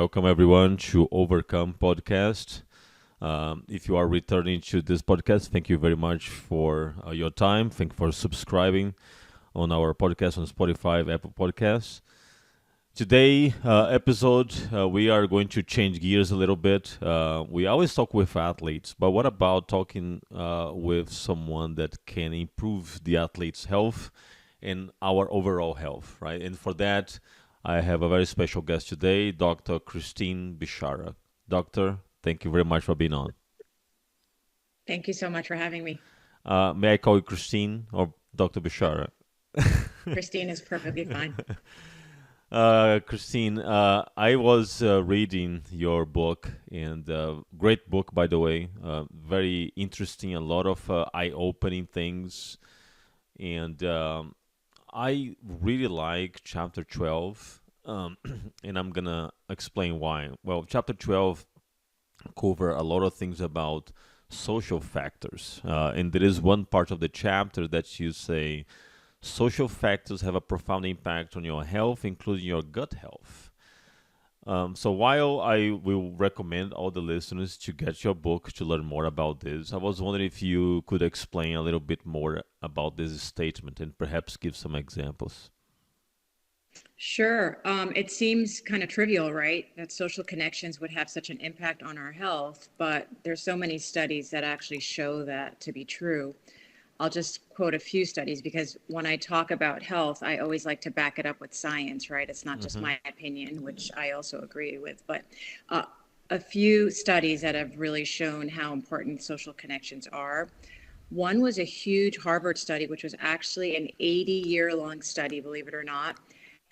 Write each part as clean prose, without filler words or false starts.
Welcome everyone to Overcome Podcast. If you are returning to this podcast, thank you very much for your time. Thank you for subscribing on our podcast on Spotify, Apple Podcasts. Today episode, we are going to change gears a little bit. We always talk with athletes, but what about talking with someone that can improve the athlete's health and our overall health, right? And for that, I have a very special guest today, Dr. Christine Bishara. Doctor, thank you very much for being on. Thank you so much for having me. May I call you Christine or Dr. Bishara? Christine is perfectly fine. Christine, I was reading your book, and great book, by the way. Very interesting, a lot of eye-opening things, and I really like chapter 12, and I'm gonna explain why. Well, chapter 12 cover a lot of things about social factors, and there is one part of the chapter that you say social factors have a profound impact on your health, including your gut health. So while I will recommend all the listeners to get your book to learn more about this, I was wondering if you could explain a little bit more about this statement and perhaps give some examples. Sure. It seems kind of trivial, right? That social connections would have such an impact on our health, but there's so many studies that actually show that to be true. I'll just quote a few studies because when I talk about health, I always like to back it up with science, right? It's not just Mm-hmm. my opinion, which I also agree with, but uh, a few studies that have really shown how important social connections are. One was a huge Harvard study, which was actually an 80-year-long study, believe it or not.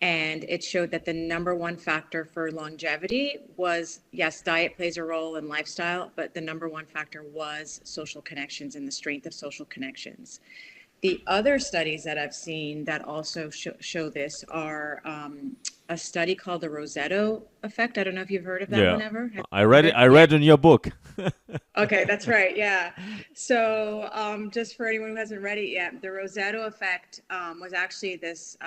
And it showed that the number one factor for longevity was, yes, diet plays a role in lifestyle, but the number one factor was social connections and the strength of social connections. The other studies that I've seen that also show this are a study called the Rosetto effect. I don't know if you've heard of that Yeah, one ever. I You read it. heard? I Yeah. read in your book. Okay, that's right. Yeah. So, just for anyone who hasn't read it yet, the Rosetto effect was actually this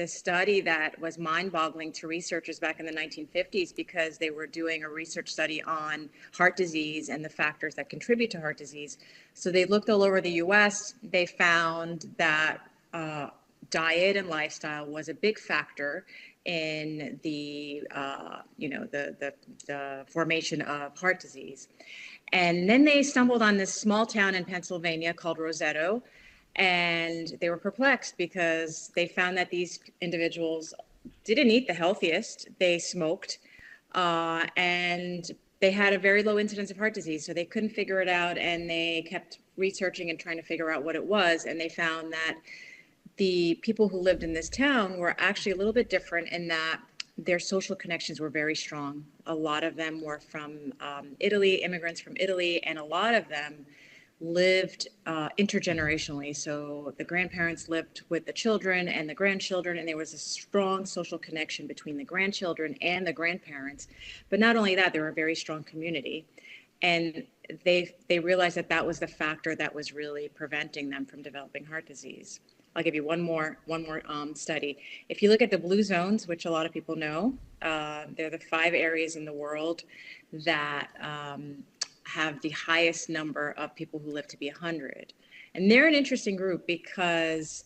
study that was mind-boggling to researchers back in the 1950s because they were doing a research study on heart disease and the factors that contribute to heart disease. So they looked all over the U.S. They found that diet and lifestyle was a big factor in the formation of heart disease. And then they stumbled on this small town in Pennsylvania called Rosetto, and they were perplexed because they found that these individuals didn't eat the healthiest. They smoked, and they had a very low incidence of heart disease. So they couldn't figure it out, and they kept researching and trying to figure out what it was. And they found that the people who lived in this town were actually a little bit different in that their social connections were very strong. A lot of them were from Italy, immigrants from Italy, and a lot of them lived intergenerationally. So the grandparents lived with the children and the grandchildren, and there was a strong social connection between the grandchildren and the grandparents. But not only that, they were a very strong community. And they realized that that was the factor that was really preventing them from developing heart disease. I'll give you one more study. If you look at the blue zones, which a lot of people know, they're the 5 areas in the world that have the highest number of people who live to be 100. And they're an interesting group because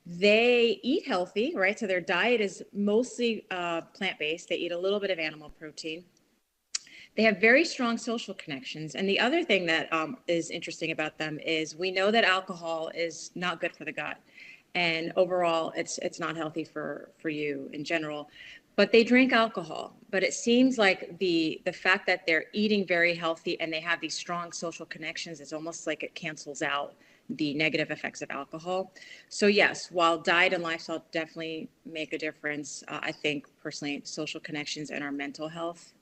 they eat healthy, right? So their diet is mostly plant-based. They eat a little bit of animal protein. They have very strong social connections. And the other thing that is interesting about them is we know that alcohol is not good for the gut. And overall, it's not healthy for you in general. But they drink alcohol. But it seems like the fact that they're eating very healthy and they have these strong social connections, it's almost like it cancels out the negative effects of alcohol. So yes, while diet and lifestyle definitely make a difference, I think personally social connections and our mental health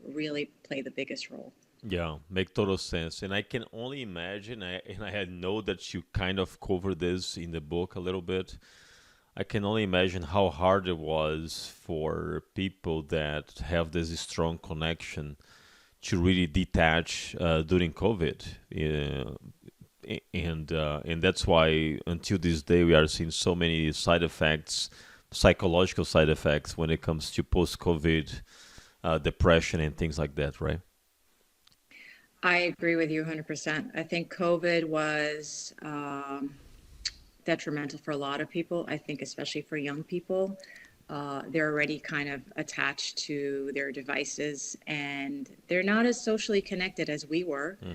really play the biggest role. Yeah, make total sense. And I can only imagine, and I had know that you kind of covered this in the book a little bit. I can only imagine how hard it was for people that have this strong connection to really detach during COVID. And that's why until this day we are seeing so many side effects, psychological side effects when it comes to post-COVID depression and things like that, right? I agree with you 100%. I think COVID was detrimental for a lot of people. I think, especially for young people, they're already kind of attached to their devices and they're not as socially connected as we were Hmm.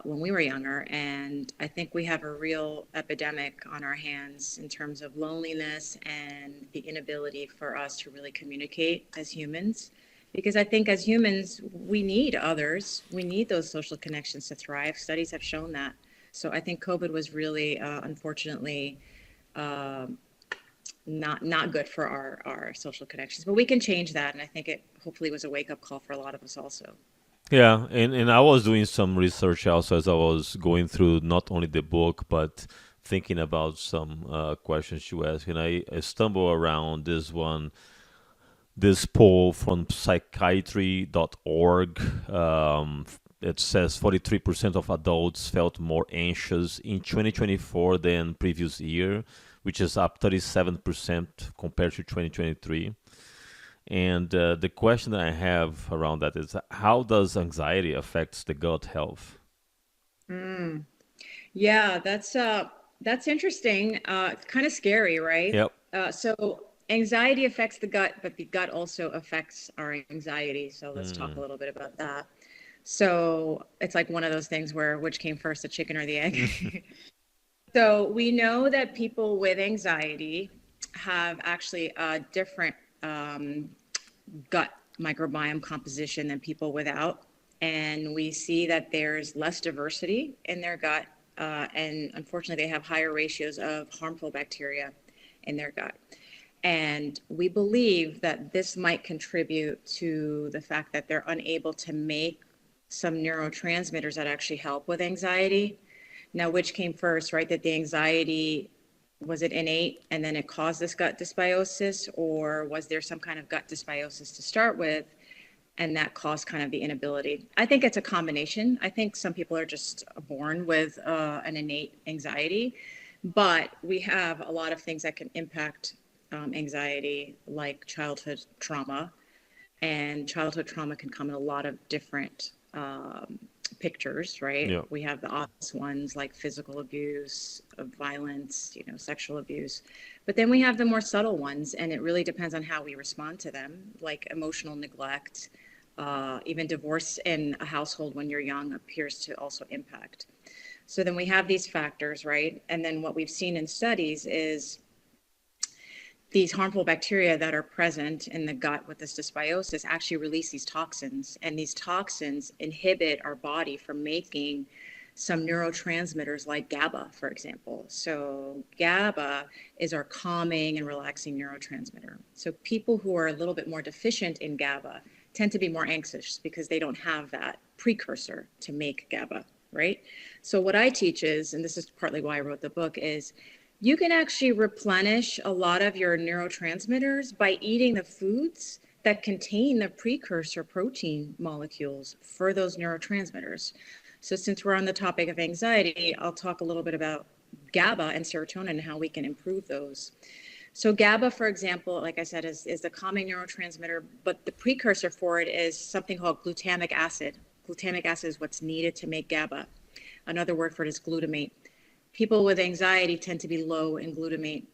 when we were younger. And I think we have a real epidemic on our hands in terms of loneliness and the inability for us to really communicate as humans. Because I think as humans, we need others. We need those social connections to thrive. Studies have shown that. So I think COVID was really, unfortunately, not good for our social connections. But we can change that, and I think it hopefully was a wake up call for a lot of us also. Yeah, and I was doing some research also as I was going through not only the book but thinking about some questions you asked, and I stumbled around this poll from psychiatry.org. It says 43% of adults felt more anxious in 2024 than previous year, which is up 37% compared to 2023. And the question that I have around that is, how does anxiety affect the gut health? Mm. Yeah, that's interesting. It's kind of scary, right? Yep. So anxiety affects the gut, but the gut also affects our anxiety. So let's talk a Mm. little bit about that. So it's like one of those things where which came first, the chicken or the egg? So we know that people with anxiety have actually a different um, gut microbiome composition than people without. And we see that there's less diversity in their gut. And unfortunately, they have higher ratios of harmful bacteria in their gut. And we believe that this might contribute to the fact that they're unable to make some neurotransmitters that actually help with anxiety. Now, which came first, right? That the anxiety, was it innate and then it caused this gut dysbiosis, or was there some kind of gut dysbiosis to start with and that caused kind of the inability? I think it's a combination. I think some people are just born with an innate anxiety, but we have a lot of things that can impact anxiety, like childhood trauma. And childhood trauma can come in a lot of different pictures, right? Yeah. We have the obvious ones like physical abuse, violence, sexual abuse. But then we have the more subtle ones, and it really depends on how we respond to them, like emotional neglect. Even divorce in a household when you're young appears to also impact. So then we have these factors, right? And then what we've seen in studies is these harmful bacteria that are present in the gut with this dysbiosis actually release these toxins, and these toxins inhibit our body from making some neurotransmitters like GABA, for example. So GABA is our calming and relaxing neurotransmitter. So people who are a little bit more deficient in GABA tend to be more anxious because they don't have that precursor to make GABA, right? So what I teach is, and this is partly why I wrote the book, is you can actually replenish a lot of your neurotransmitters by eating the foods that contain the precursor protein molecules for those neurotransmitters. So since we're on the topic of anxiety, I'll talk a little bit about GABA and serotonin and how we can improve those. So GABA, for example, like I said, is the calming neurotransmitter, but the precursor for it is something called glutamic acid. Glutamic acid is what's needed to make GABA. Another word for it is glutamate. People with anxiety tend to be low in glutamate.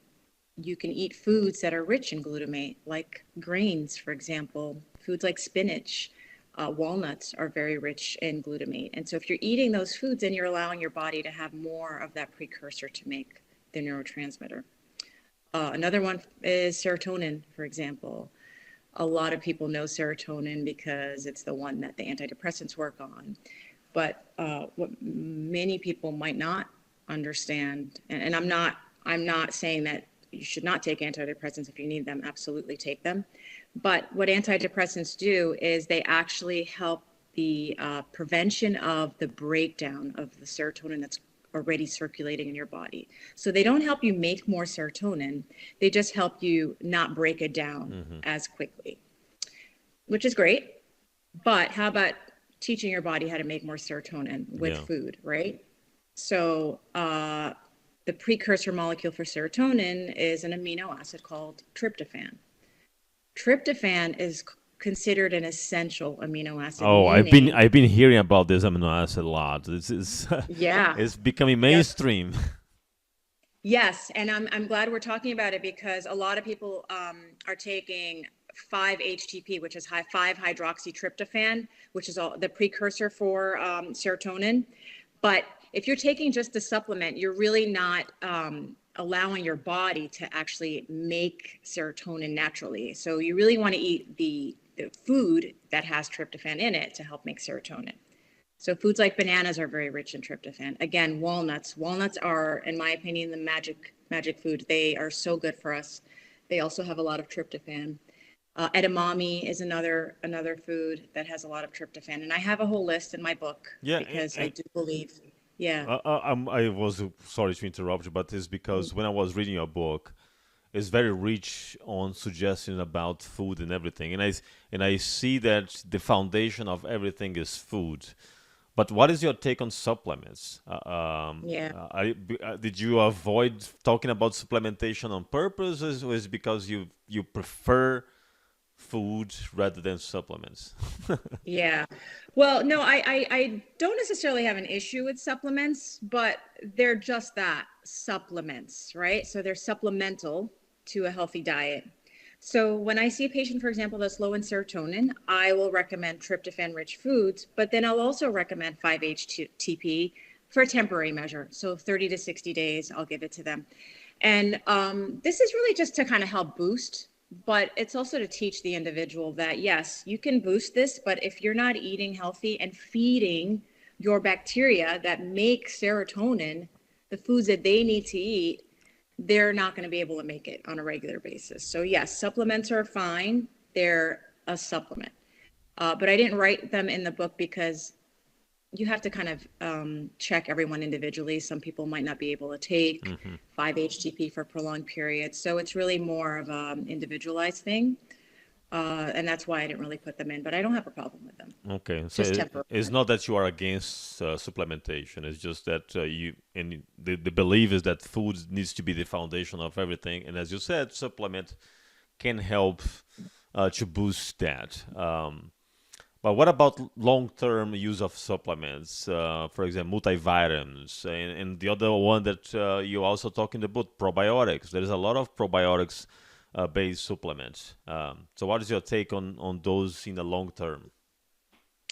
You can eat foods that are rich in glutamate, like grains, for example. Foods like spinach, walnuts are very rich in glutamate. And so if you're eating those foods, then you're allowing your body to have more of that precursor to make the neurotransmitter. Another one is serotonin, for example. A lot of people know serotonin because it's the one that the antidepressants work on. But what many people might not understand, and I'm not saying that you should not take antidepressants if you need them. Absolutely take them. But what antidepressants do is they actually help the prevention of the breakdown of the serotonin that's already circulating in your body. So they don't help you make more serotonin. They just help you not break it down Hmm. as quickly, which is great. But how about teaching your body how to make more serotonin with Yeah. food, right? So the precursor molecule for serotonin is an amino acid called tryptophan. Tryptophan is considered an essential amino acid, Oh, I've been meaning, I've been hearing about this amino acid a lot. It's yeah, it's becoming yep. mainstream. Yes, and I'm glad we're talking about it because a lot of people are taking 5-HTP, which is 5-hydroxytryptophan, which is the precursor for serotonin. But if you're taking just a supplement, you're really not allowing your body to actually make serotonin naturally. So you really want to eat the food that has tryptophan in it to help make serotonin. So foods like bananas are very rich in tryptophan. Again, walnuts. Walnuts are, in my opinion, the magic food. They are so good for us. They also have a lot of tryptophan. Edamame is another food that has a lot of tryptophan, and I have a whole list in my book Yeah, because I do believe, yeah. I was sorry to interrupt you, but it's because when I was reading your book, it's very rich on suggestions about food and everything, and I see that the foundation of everything is food. But what is your take on supplements? Yeah. Did you avoid talking about supplementation on purpose, or is it because you prefer food rather than supplements? Yeah. Well, no, I don't necessarily have an issue with supplements, but they're just that, supplements, right? So they're supplemental to a healthy diet. So when I see a patient, for example, that's low in serotonin, I will recommend tryptophan-rich foods, but then I'll also recommend 5-HTP for a temporary measure. So 30 to 60 days, I'll give it to them. And this is really just to kind of help boost, but it's also to teach the individual that yes, you can boost this, but if you're not eating healthy and feeding your bacteria that make serotonin, the foods that they need to eat, they're not going to be able to make it on a regular basis. So yes, supplements are fine. They're a supplement. But I didn't write them in the book because you have to kind of check everyone individually. Some people might not be able to take Hmm. 5-HTP for prolonged periods. So it's really more of an individualized thing. And that's why I didn't really put them in, but I don't have a problem with them. Okay, so Just temporary. it's not that you are against supplementation. It's just that you and the belief is that food needs to be the foundation of everything. And as you said, supplement can help to boost that. But what about long-term use of supplements? For example, multivitamins, and the other one that you also talk in the book, probiotics. There is a lot of probiotics based supplements. So, what is your take on those in the long term?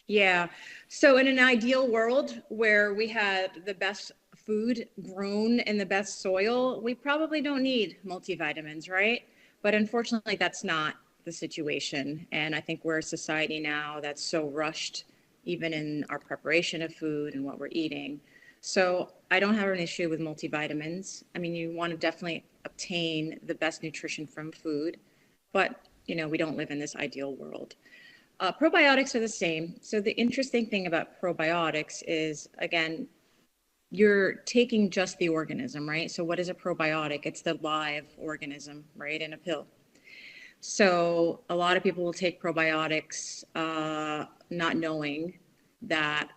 Yeah. So in an ideal world where we had the best food grown in the best soil, we probably don't need multivitamins, right? But unfortunately, that's not the situation. And I think we're a society now that's so rushed, even in our preparation of food and what we're eating. So I don't have an issue with multivitamins. I mean, you want to definitely obtain the best nutrition from food, but we don't live in this ideal world. Probiotics are the same. So the interesting thing about probiotics is, again, you're taking just the organism, right? So what is a probiotic? It's the live organism, right, in a pill. So a lot of people will take probiotics not knowing that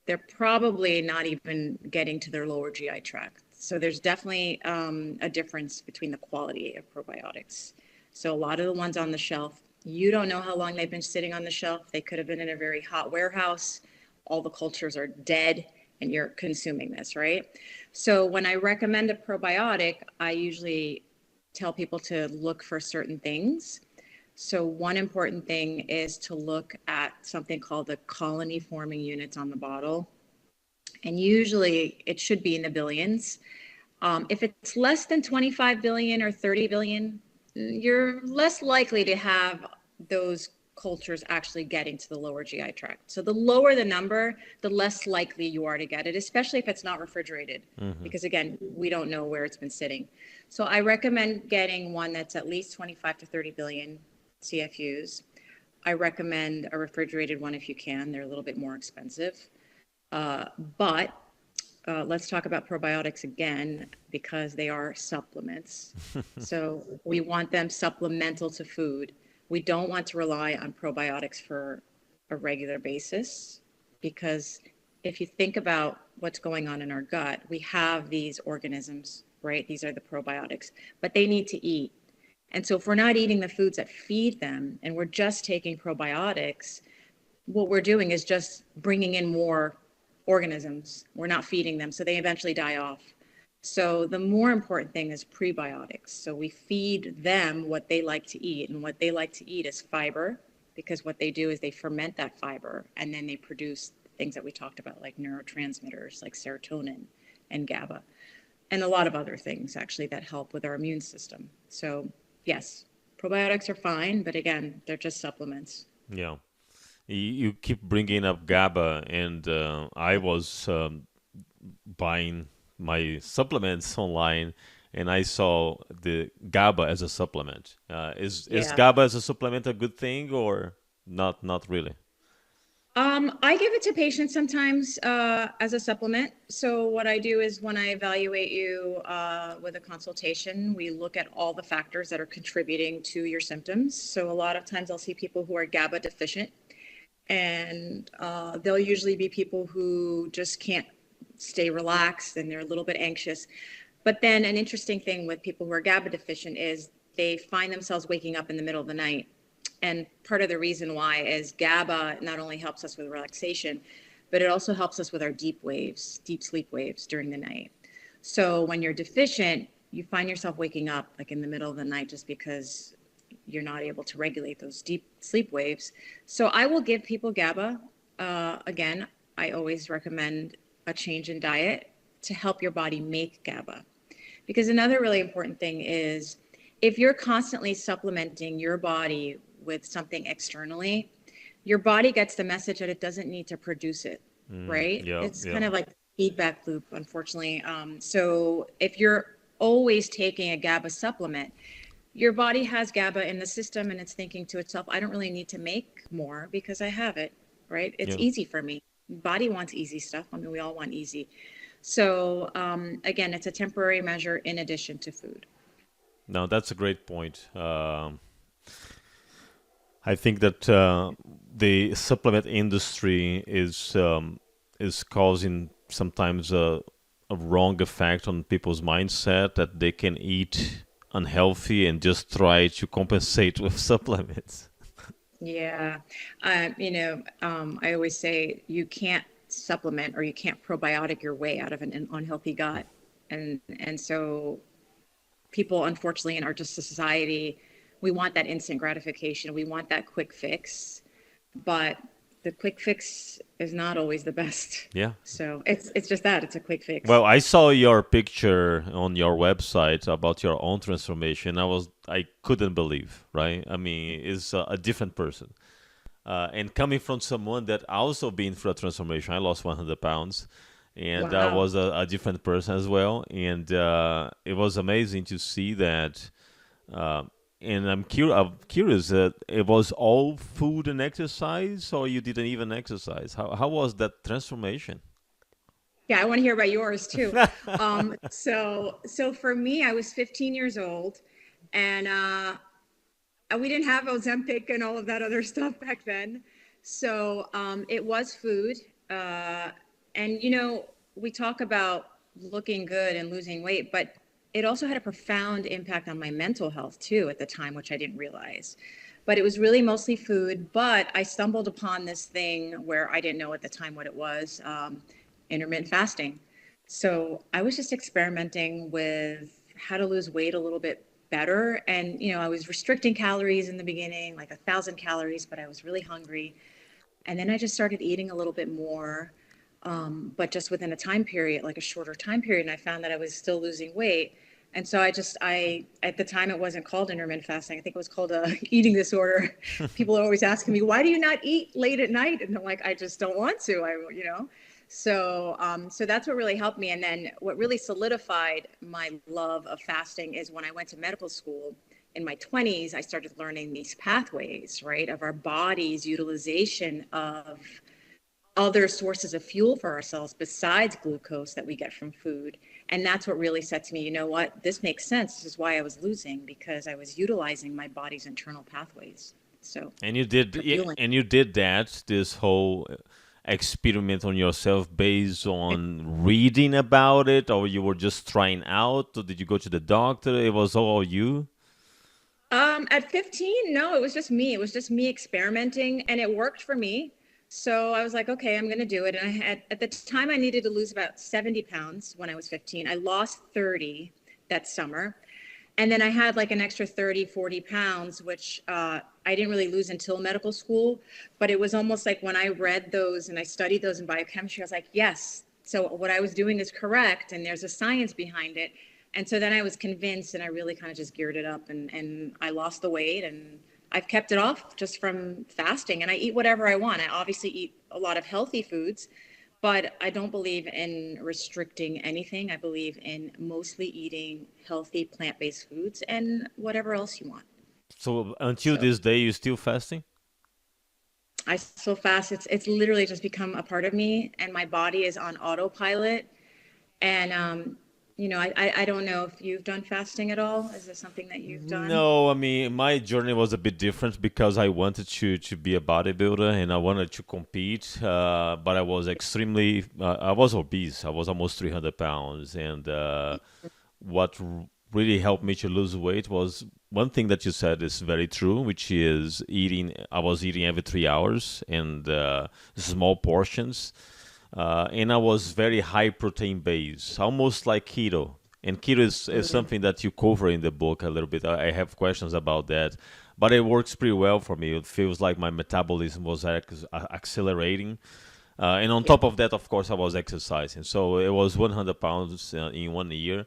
they're probably not even getting to their lower GI tract. So there's definitely a difference between the quality of probiotics. So a lot of the ones on the shelf, you don't know how long they've been sitting on the shelf. They could have been in a very hot warehouse. All the cultures are dead and you're consuming this, right? So when I recommend a probiotic, I usually tell people to look for certain things. So one important thing is to look at something called the colony forming units on the bottle. And usually it should be in the billions. If it's less than 25 billion or 30 billion, you're less likely to have those cultures actually getting to the lower GI tract. So the lower the number, the less likely you are to get it, especially if it's not refrigerated, Hmm. because again, we don't know where it's been sitting. So I recommend getting one that's at least 25 to 30 billion CFUs. I recommend a refrigerated one if you can. They're a little bit more expensive. But let's talk about probiotics again because they are supplements. So we want them supplemental to food. We don't want to rely on probiotics for a regular basis because if you think about what's going on in our gut, we have these organisms, right? These are the probiotics, but they need to eat. And so if we're not eating the foods that feed them and we're just taking probiotics, what we're doing is just bringing in more organisms. We're not feeding them, so they eventually die off. So the more important thing is prebiotics. So we feed them what they like to eat, and what they like to eat is fiber, because what they do is they ferment that fiber and then they produce things that we talked about, like neurotransmitters like serotonin and GABA, and a lot of other things actually that help with our immune system. So yes, probiotics are fine, but again, they're just supplements. Yeah. You keep bringing up GABA, and I was buying my supplements online, and I saw the GABA as a supplement. Is Yeah. GABA as a supplement a good thing or not? Not really. I give it to patients sometimes as a supplement. So what I do is when I evaluate you with a consultation, we look at all the factors that are contributing to your symptoms. So a lot of times I'll see people who are GABA deficient, and they'll usually be people who just can't stay relaxed and they're a little bit anxious. But then an interesting thing with people who are GABA deficient is they find themselves waking up in the middle of the night. And part of the reason why is GABA not only helps us with relaxation, but it also helps us with our deep waves, deep sleep waves during the night. So when you're deficient, you find yourself waking up like in the middle of the night just because you're not able to regulate those deep sleep waves. So I will give people GABA. Again, I always recommend a change in diet to help your body make GABA. Because another really important thing is if you're constantly supplementing your body with something externally, your body gets the message that it doesn't need to produce it, right? Yeah, It's yeah, kind of like feedback loop, unfortunately. So if you're always taking a GABA supplement, your body has GABA in the system and it's thinking to itself, I don't really need to make more because I have it, right? It's yeah. easy for me. Body wants easy stuff. I mean, we all want easy. So again, it's a temporary measure in addition to food. No, that's a great point. I think that the supplement industry is causing sometimes a wrong effect on people's mindset that they can eat unhealthy and just try to compensate with supplements. Yeah. I always say you can't supplement or you can't probiotic your way out of an unhealthy gut. And so people, unfortunately, in our just society, we want that instant gratification. We want that quick fix, but the quick fix is not always the best. Yeah. So it's just that it's a quick fix. Well, I saw your picture on your website about your own transformation. I couldn't believe, right? I mean, it's a different person. And coming from someone that also been through a transformation, I lost 100 pounds, and I Wow. was a different person as well. And it was amazing to see that. Uh, and I'm curious that it was all food and exercise, or you didn't even exercise. How was that transformation? Yeah, I want to hear about yours too. So for me, I was 15 years old, and we didn't have Ozempic and all of that other stuff back then. So it was food. And, we talk about looking good and losing weight, but it also had a profound impact on my mental health too at the time, which I didn't realize. But it was really mostly food. But I stumbled upon this thing where I didn't know at the time what it was, intermittent fasting. So I was just experimenting with how to lose weight a little bit better. And, I was restricting calories in the beginning, like 1,000 calories, but I was really hungry. And then I just started eating a little bit more, but just within a time period, like a shorter time period. And I found that I was still losing weight. And so at the time, it wasn't called intermittent fasting. I think it was called a eating disorder. People are always asking me, why do you not eat late at night? And I'm like, I just don't want to, So that's what really helped me. And then what really solidified my love of fasting is when I went to medical school in my 20s, I started learning these pathways, right, of our body's utilization of other sources of fuel for ourselves besides glucose that we get from food. And that's what really said to me, you know what, this makes sense. This is why I was losing, because I was utilizing my body's internal pathways. So And you did, for yeah, fueling. and you did that. This whole experiment on yourself based on reading about it, or you were just trying out, or did you go to the doctor? It was all you. At 15, no, it was just me. It was just me experimenting, and it worked for me. So I was like, okay, I'm going to do it. And I had, at the time, I needed to lose about 70 pounds when I was 15. I lost 30 that summer. And then I had like an extra 30, 40 pounds, which I didn't really lose until medical school. But it was almost like when I read those and I studied those in biochemistry, I was like, yes. So what I was doing is correct, and there's a science behind it. And so then I was convinced, and I really kind of just geared it up, and I lost the weight, and I've kept it off just from fasting. And I eat whatever I want. I obviously eat a lot of healthy foods, but I don't believe in restricting anything. I believe in mostly eating healthy plant-based foods and whatever else you want. So until So this day, you still fasting? I so fast. It's literally just become a part of me, and my body is on autopilot. And I don't know if you've done fasting at all. Is this something that you've done? No, I mean my journey was a bit different because I wanted to be a bodybuilder and I wanted to compete, but I was I was obese. I was almost 300 pounds, and what really helped me to lose weight was one thing that you said is very true, which is eating. I was eating every 3 hours and small portions, and I was very high protein base, almost like keto. And keto is Mm, something that you cover in the book a little bit. I have questions about that, but it works pretty well for me. It feels like my metabolism was accelerating. And on yeah, top of that, of course, I was exercising. So it was 100 pounds in 1 year,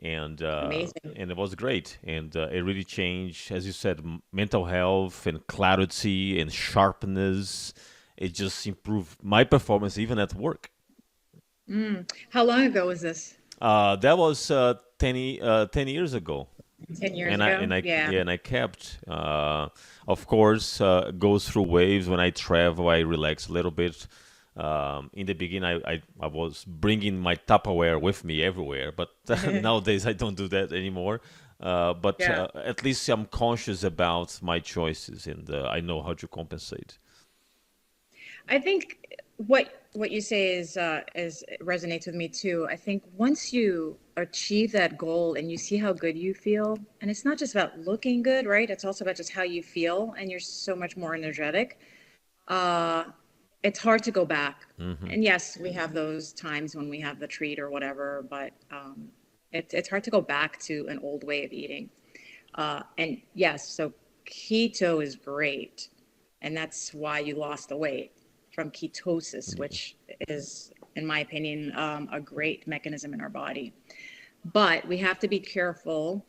amazing. and it was great. And it really changed, as you said, mental health and clarity and sharpness. It just improved my performance even at work. How long ago was this? That was 10 years ago. 10 years And I ago? and I Yeah. yeah, and I kept. Of course, goes through waves. When I travel, I relax a little bit. In the beginning, I was bringing my Tupperware with me everywhere, but nowadays I don't do that anymore. But Yeah. at least I'm conscious about my choices, and I know how to compensate. I think what you say is resonates with me too. I think once you achieve that goal and you see how good you feel, and it's not just about looking good, right? It's also about just how you feel, and you're so much more energetic. Uh, it's hard to go back. Hmm. And yes, we have those times when we have the treat or whatever, but it's hard to go back to an old way of eating. And yes, so keto is great. And that's why you lost the weight from ketosis, which is, in my opinion, a great mechanism in our body. But we have to be careful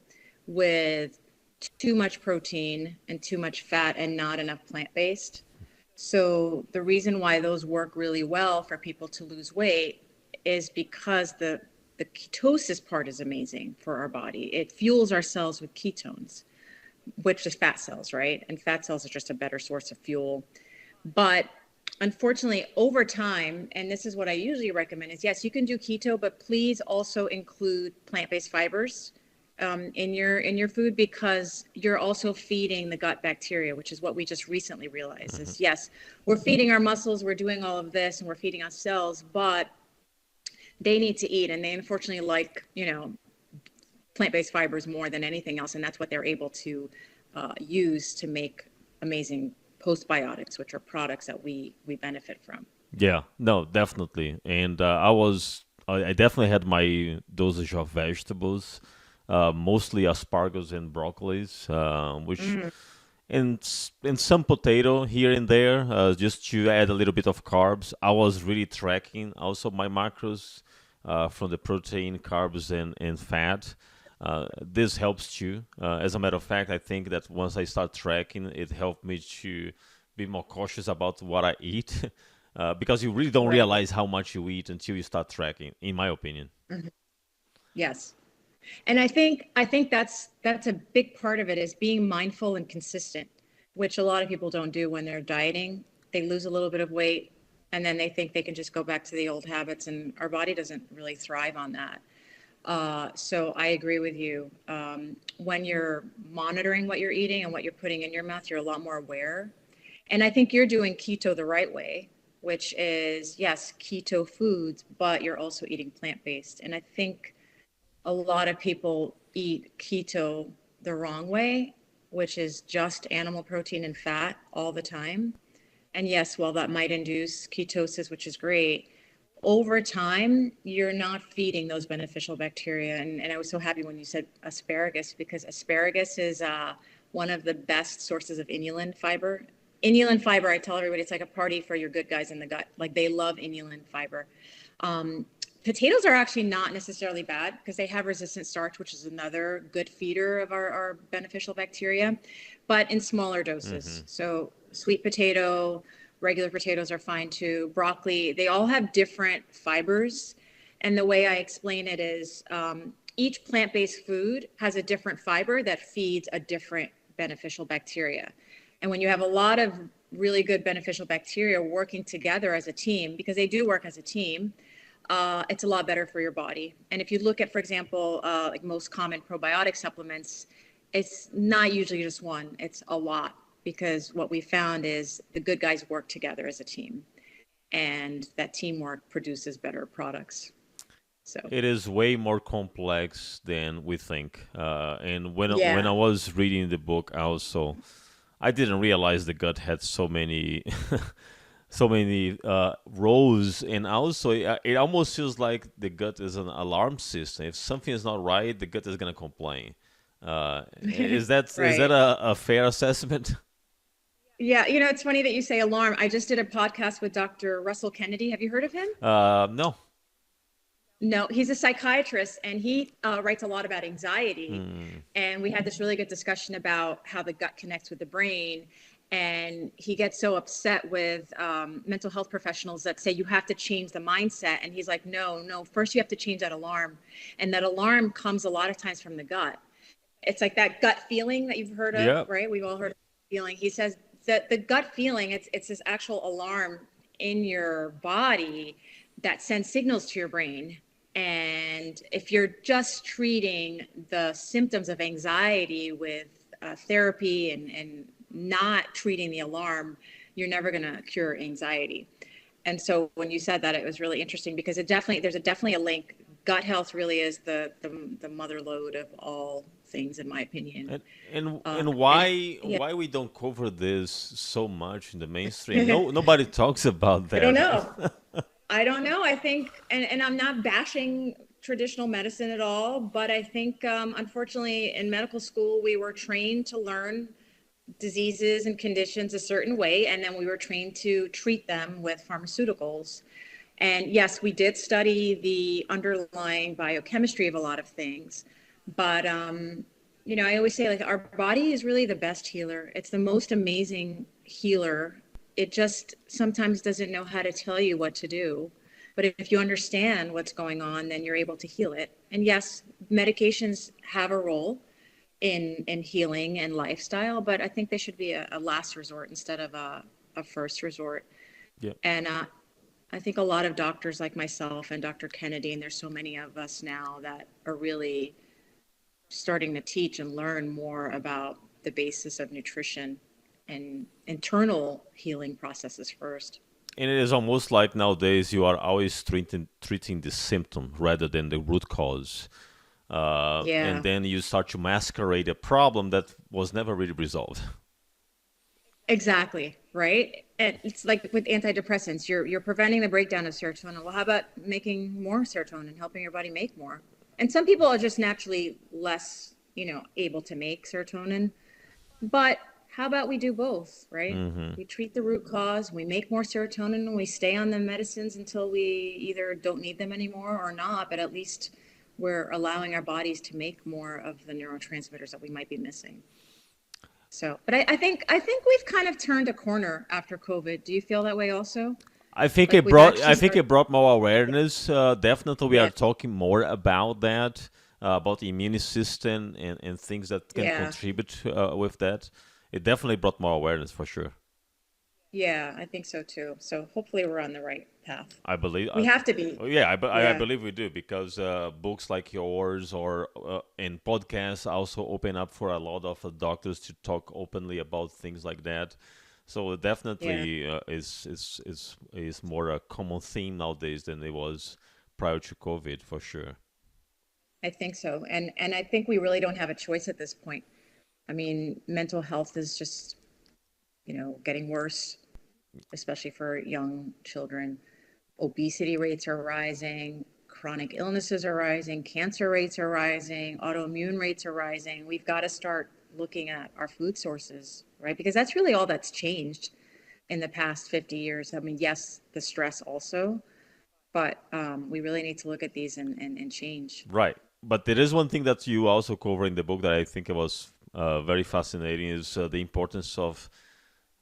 with too much protein and too much fat and not enough plant based. So the reason why those work really well for people to lose weight is because the ketosis part is amazing for our body. It fuels our cells with ketones, which is fat cells, right? And fat cells are just a better source of fuel. But unfortunately, over time, and this is what I usually recommend, is yes, you can do keto, but please also include plant-based fibers in your food, because you're also feeding the gut bacteria, which is what we just recently realized. Hmm. Is yes, we're feeding our muscles, we're doing all of this, and we're feeding our cells, but they need to eat, and they unfortunately like plant-based fibers more than anything else, and that's what they're able to use to make amazing postbiotics, which are products that we benefit from. Yeah, no, definitely. And I definitely had my dosage of vegetables, mostly asparagus and broccolis, which Mm, and some potato here and there, just to add a little bit of carbs. I was really tracking also my macros from the protein, carbs, and fat. This helps too. As a matter of fact, I think that once I start tracking, it helped me to be more cautious about what I eat. Because you really don't right. realize how much you eat until you start tracking, in my opinion. Yes. And I think that's a big part of it, is being mindful and consistent, which a lot of people don't do when they're dieting. They lose a little bit of weight, and then they think they can just go back to the old habits, and our body doesn't really thrive on that. So I agree with you. When you're monitoring what you're eating and what you're putting in your mouth, you're a lot more aware. And I think you're doing keto the right way, which is, yes, keto foods, but you're also eating plant based. And I think a lot of people eat keto the wrong way, which is just animal protein and fat all the time. And yes, while that might induce ketosis, which is great, over time, you're not feeding those beneficial bacteria. And I was so happy when you said asparagus, because asparagus is one of the best sources of inulin fiber. Inulin fiber, I tell everybody, it's like a party for your good guys in the gut. Like they love inulin fiber. Um, Potatoes are actually not necessarily bad because they have resistant starch, which is another good feeder of our beneficial bacteria, but in smaller Mm-hmm. doses. So sweet potato, regular potatoes are fine too. Broccoli, they all have different fibers. And the way I explain it is each plant based food has a different fiber that feeds a different beneficial bacteria. And when you have a lot of really good beneficial bacteria working together as a team, because they do work as a team, it's a lot better for your body. And if you look at, for example, like most common probiotic supplements, it's not usually just one, it's a lot because what we found is the good guys work together as a team and that teamwork produces better products. So, It is way more complex than we think. And when I yeah. was reading the book, I didn't realize the gut had so many so many roles, and also it almost feels like the gut is an alarm system. If something is not right, the gut is gonna complain. Is that Right. a fair assessment? Yeah, it's funny that you say alarm. I just did a podcast with Dr. Russell Kennedy. Have you heard of him? No. No, he's a psychiatrist and he writes a lot about anxiety. Mm, And we had this really good discussion about how the gut connects with the brain. And he gets so upset with mental health professionals that say you have to change the mindset. And he's like, no, no, first you have to change that alarm. And that alarm comes a lot of times from the gut. It's like that gut feeling that you've heard of, yeah. right? We've all heard of feeling. He says that the gut feeling, it's this actual alarm in your body that sends signals to your brain. And if you're just treating the symptoms of anxiety with therapy and not treating the alarm, you're never going to cure anxiety. And so when you said that, it was really interesting because there's definitely a link. Gut health really is the mother lode of all things, in my opinion. And and Uh, and and why yeah, why we don't cover this so much in the mainstream? No, nobody talks about I don't that. know. I don't know. I think, and I'm not bashing traditional medicine at all, but I think, unfortunately, in medical school, we were trained to learn diseases and conditions a certain way, and then we were trained to treat them with pharmaceuticals. And yes, we did study the underlying biochemistry of a lot of things, but I always say like our body is really the best healer. It's the most amazing healer. It just sometimes doesn't know how to tell you what to do. But if you understand what's going on, then you're able to heal it. And yes, medications have a role in healing and lifestyle, but I think they should be a last resort instead of a first resort. Yeah. And I think a lot of doctors like myself and Dr. Kennedy, and there's so many of us now that are really starting to teach and learn more about the basis of nutrition and internal healing processes first. And it is almost like nowadays you are always treating the symptom rather than the root cause. And Yeah, then you start to masquerade a problem that was never really resolved. exactly. Right. And it's like with antidepressants, you're preventing the breakdown of serotonin. Well, how about making more serotonin, helping your body make more? And some people are just naturally less, able to make serotonin. But how about we do both, right? Hmm. We treat the root cause, we make more serotonin, and we stay on the medicines until we either don't need them anymore or not, but at least we're allowing our bodies to make more of the neurotransmitters that we might be missing. So, but I think we've kind of turned a corner after COVID. Do you feel that way also? Like we've I actually think started. it brought more awareness. Definitely, we are Yeah, talking more about that, about the immune system and things that can yeah, contribute with that. It definitely brought more awareness for sure. yeah. I think so too. So hopefully we're on the right path. I believe. We have to be. Oh, yeah, I Yeah, believe we do because books like yours or and podcasts also open up for a lot of doctors to talk openly about things like that. So it yeah. definitely is more a common theme nowadays than it was prior to COVID for sure. I think so. And I think we really don't have a choice at this point. I mean, mental health is just, getting worse, especially for young children. Obesity rates are rising, chronic illnesses are rising, cancer rates are rising, autoimmune rates are rising. We've got to start looking at our food sources, right? Because that's really all that's changed in the past 50 years. I mean, yes, the stress also, but we really need to look at these and change. Right. But there is one thing that you also cover in the book that I think it was very fascinating is the importance of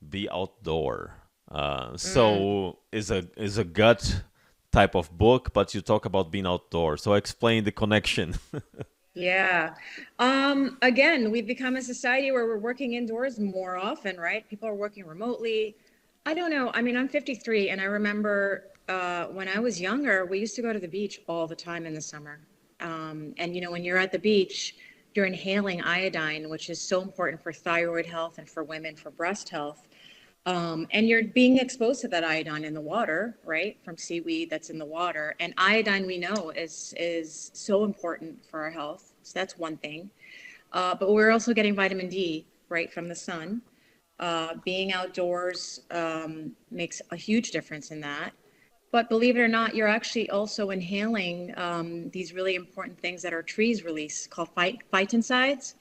be outdoor. Mm. So is a gut type of book, but you talk about being outdoor. So explain the connection. Yeah. Again, we've become a society where we're working indoors more often, right? People are working remotely. I don't know. I mean, I'm 53, and I remember when I was younger, we used to go to the beach all the time in the summer. And when you're at the beach, you're inhaling iodine, which is so important for thyroid health and for women for breast health. And you're being exposed to that iodine in the water, right, from seaweed that's in the water. And iodine, we know, is so important for our health. So that's one thing. But we're also getting vitamin D, right, from the sun. Being outdoors makes a huge difference in that. But believe it or not, you're actually also inhaling these really important things that our trees release called phytoncides,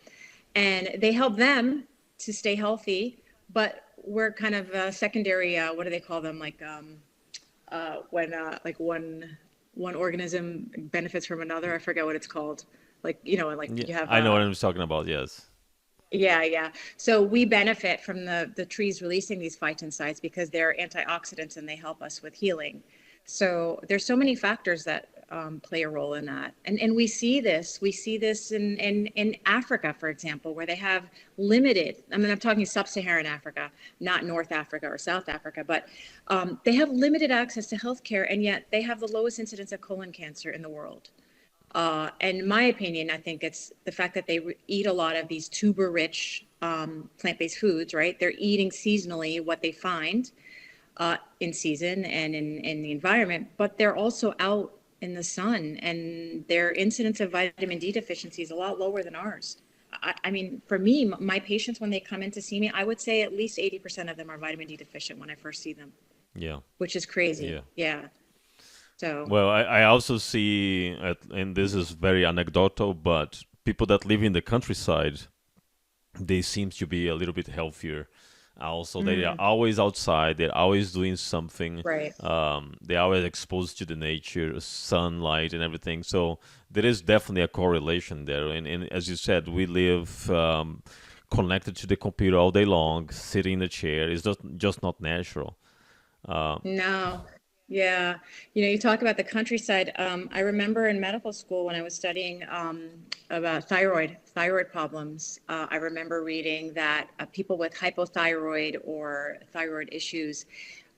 and they help them to stay healthy. But we're kind of secondary. What do they call them? When like one organism benefits from another. I forget what it's called. Like like Yeah, you have I know what I'm talking about. Yes. yeah, yeah. So we benefit from the trees releasing these phytoncides because they're antioxidants and they help us with healing. So there's so many factors that play a role in that, and we see this. We see this in Africa, for example, where they have limited. I mean, I'm talking sub-Saharan Africa, not North Africa or South Africa, but they have limited access to healthcare, and yet they have the lowest incidence of colon cancer in the world. And in my opinion, I think it's the fact that they eat a lot of these tuber-rich plant-based foods, right? They're eating seasonally what they find in season and in the environment, but they're also out in the sun, and their incidence of vitamin D deficiency is a lot lower than ours. I mean, for me, my patients, when they come in to see me, I would say at least 80% of them are vitamin D deficient when I first see them, Yeah. which is crazy. Yeah. Yeah. So, Well, I also see, and this is very anecdotal, but people that live in the countryside, they seem to be a little bit healthier. Also, they are mm, always outside. They're always doing something. right. They're always exposed to the nature, sunlight, and everything. So there is definitely a correlation there. And as you said, we live connected to the computer all day long, sitting in a chair. It's just not natural. Uh, No. Yeah. You talk about the countryside. I remember in medical school when I was studying about thyroid problems, I remember reading that people with hypothyroid or thyroid issues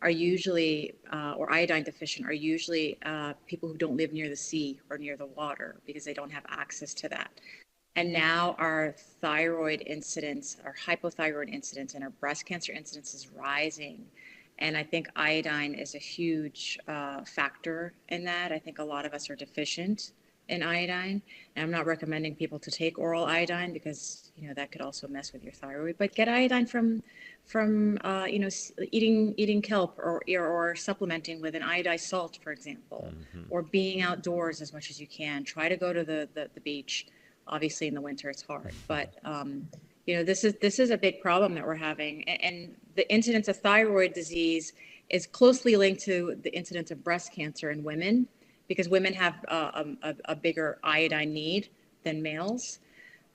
are usually, or iodine deficient, are usually people who don't live near the sea or near the water because they don't have access to that. And now our thyroid incidence, our hypothyroid incidence, and our breast cancer incidence is rising. And I think iodine is a huge factor in that. I think a lot of us are deficient in iodine. And I'm not recommending people to take oral iodine because that could also mess with your thyroid. But get iodine from eating kelp or supplementing with an iodized salt, for example, mhm. or being outdoors as much as you can. Try to go to the beach. Obviously, in the winter it's hard, but this is a big problem that we're having, and the incidence of thyroid disease is closely linked to the incidence of breast cancer in women because women have a bigger iodine need than males.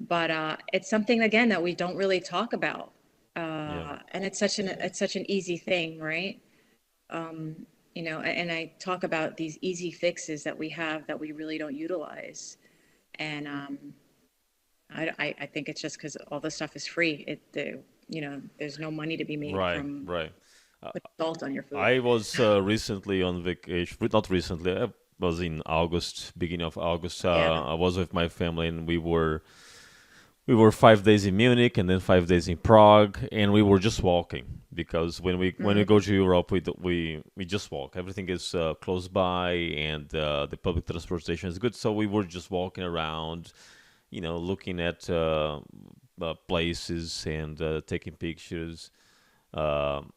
But it's something again that we don't really talk about, Yeah. and it's such an easy thing, right? And I talk about these easy fixes that we have that we really don't utilize, and I think it's just because all this stuff is free. There's no money to be made Right. from Right. Uh, putting salt on your food. I was recently on vacation. Not recently. I was in August, beginning of August. Yeah. I was with my family, and we were 5 days in Munich, and then 5 days in Prague, and we were just walking because when we go Mm, to Europe, we just walk. Everything is close by, and the public transportation is good. So we were just walking around, looking at places and taking pictures. Um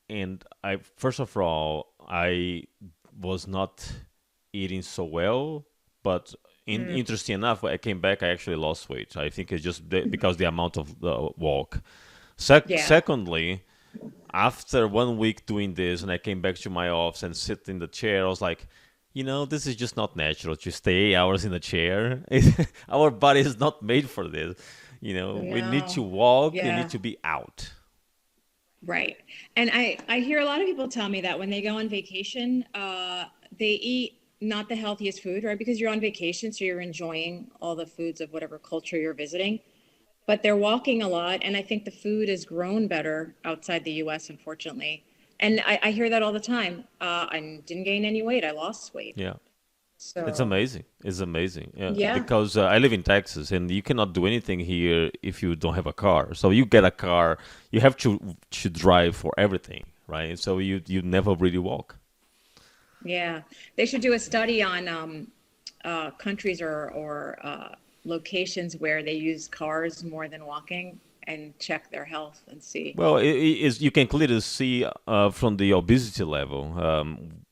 and I first of all, I was not eating so well, but Mm, interesting enough, when I came back, I actually lost weight. I think it's just because the amount of walk. yeah. Secondly, after 1 week doing this, and I came back to my office and sit in the chair, I was like, this is just not natural to stay 8 hours in a chair. Our body is not made for this. We need No. to walk. We need Yeah. to be out. Right. And I hear a lot of people tell me that when they go on vacation, they eat not the healthiest food, right? Because you're on vacation, so you're enjoying all the foods of whatever culture you're visiting. But they're walking a lot, and I think the food has grown better outside the U.S., unfortunately. And I hear that all the time. I didn't gain any weight. I lost weight. Yeah. It's So, amazing. It's amazing. Yeah, yeah. because I live in Texas, and you cannot do anything here if you don't have a car. So you get a car, you have to drive for everything, right? So you never really walk. Yeah. They should do a study on countries or locations where they use cars more than walking and check their health and see. Well, you can clearly see from the obesity level.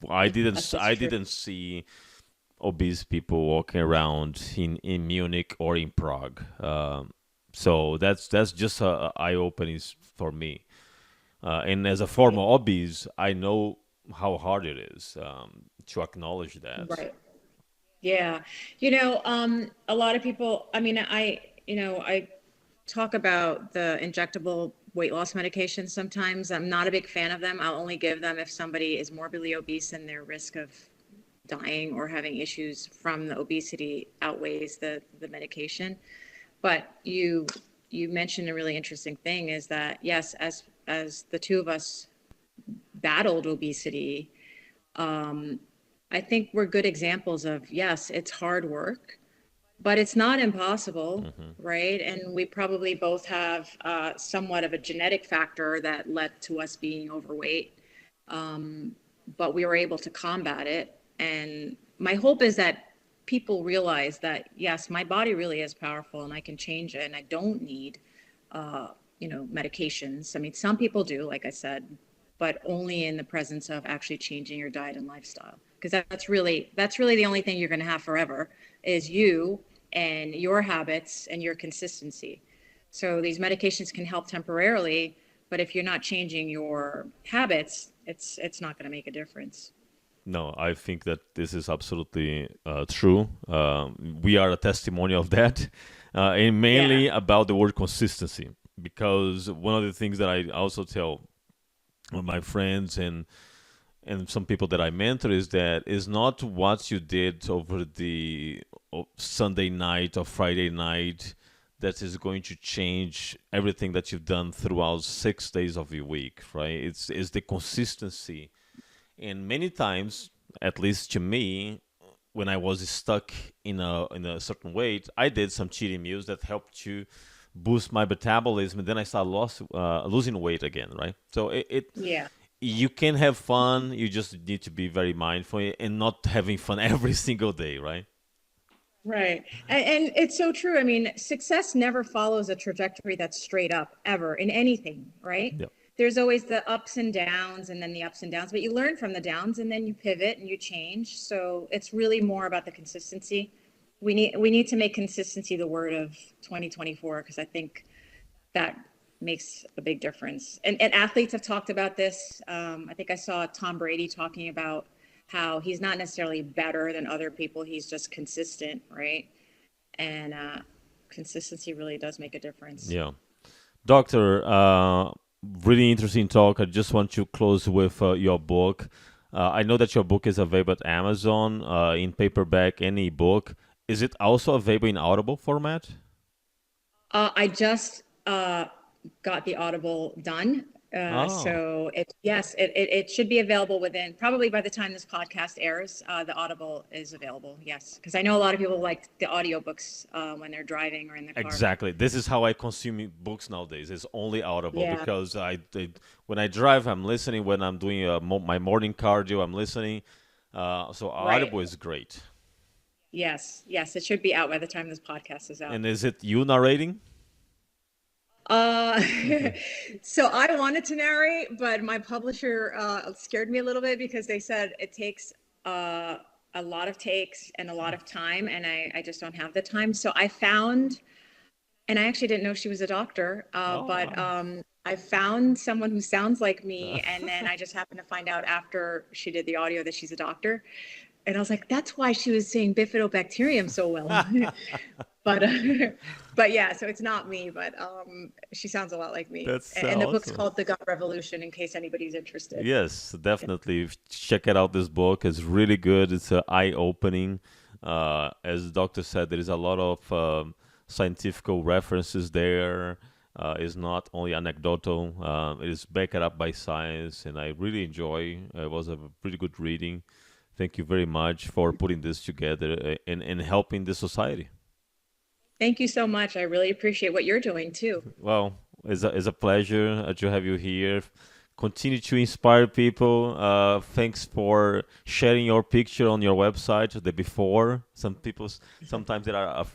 Yes, that's I true. didn't see obese people walking around in Munich or in Prague. So that's just eye opening for me. And as a former obese, I know how hard it is to acknowledge that. Right. Yeah. A lot of people, I mean, I talk about the injectable weight loss medications sometimes. I'm not a big fan of them. I'll only give them if somebody is morbidly obese and their risk of dying or having issues from the obesity outweighs the medication. But you mentioned a really interesting thing is that yes, as the two of us battled obesity, I think we're good examples of yes, it's hard work, but it's not impossible, Hmm. right? And we probably both have somewhat of a genetic factor that led to us being overweight, but we were able to combat it. And my hope is that people realize that yes, my body really is powerful and I can change it, and I don't need medications. I mean, some people do, like I said, but only in the presence of actually changing your diet and lifestyle. Because that's really the only thing you're going to have forever is you and your habits and your consistency. So these medications can help temporarily, but if you're not changing your habits, it's not going to make a difference. No, I think that this is absolutely true. We are a testimony of that, and Yeah. mainly about the word consistency. Because one of the things that I also tell my friends and some people that I mentor is that is not what you did over the Sunday night or Friday night that is going to change everything that you've done throughout 6 days of your week, right? It's the consistency. And many times, at least to me, when I was stuck in a certain weight, I did some cheating meals that helped to boost my metabolism, and then I started losing weight again, right? So Yeah. you can have fun. You just need to be very mindful and not having fun every single day, right? Right. And it's so true. I mean, success never follows a trajectory that's straight up ever in anything, right? Yeah. There's always the ups and downs and then the ups and downs, but you learn from the downs and then you pivot and you change. So it's really more about the consistency. We need to make consistency the word of 2024 because I think that makes a big difference. And athletes have talked about this. I think I saw Tom Brady talking about how he's not necessarily better than other people. He's just consistent, right? And consistency really does make a difference. Yeah. Doctor, really interesting talk. I just want to close with your book. I know that your book is available at Amazon in paperback and ebook. Is it also available in Audible format? I just got the Audible done. Oh, So yes, it should be available within probably by the time this podcast airs, the Audible is available. Yes. Because I know a lot of people like the audiobooks when they're driving or in the car. exactly. This is how I consume books nowadays. It's only Audible Yeah. because when I drive, I'm listening. When I'm doing my morning cardio, I'm listening. So Right. Audible is great. Yes. Yes. It should be out by the time this podcast is out. And is it you narrating? Uh, so I wanted to narrate, but my publisher scared me a little bit because they said it takes uh, a lot of takes and a lot of time, and I just don't have the time. So I found, and I actually didn't know she was a doctor, Oh, but wow. I found someone who sounds like me, and then I just happened to find out after she did the audio that she's a doctor. And I was like, that's why she was saying bifidobacterium so well. But but yeah, so it's not me, but she sounds a lot like me. That's And the book's awesome. called The Gut Revolution, in case anybody's interested. Yes, Yeah. definitely. Check it out. This book is really good. It's eye-opening. As the doctor said, there is a lot of scientific references there. It's not only anecdotal. It is backed up by science, and I really enjoy. It was a pretty good reading. Thank you very much for putting this together and helping the society. Thank you so much. I really appreciate what you're doing too. Well, it's a pleasure to have you here. Continue to inspire people. Thanks for sharing your picture on your website, the before. Some people sometimes they are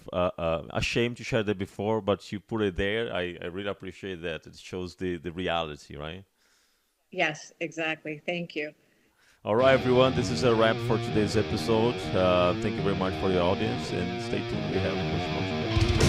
ashamed to share the before, but you put it there. I really appreciate that. It shows the reality, right? Yes, exactly. Thank you. All right, everyone. This is a wrap for today's episode. Thank you very much for your audience and stay tuned. We have much more to go.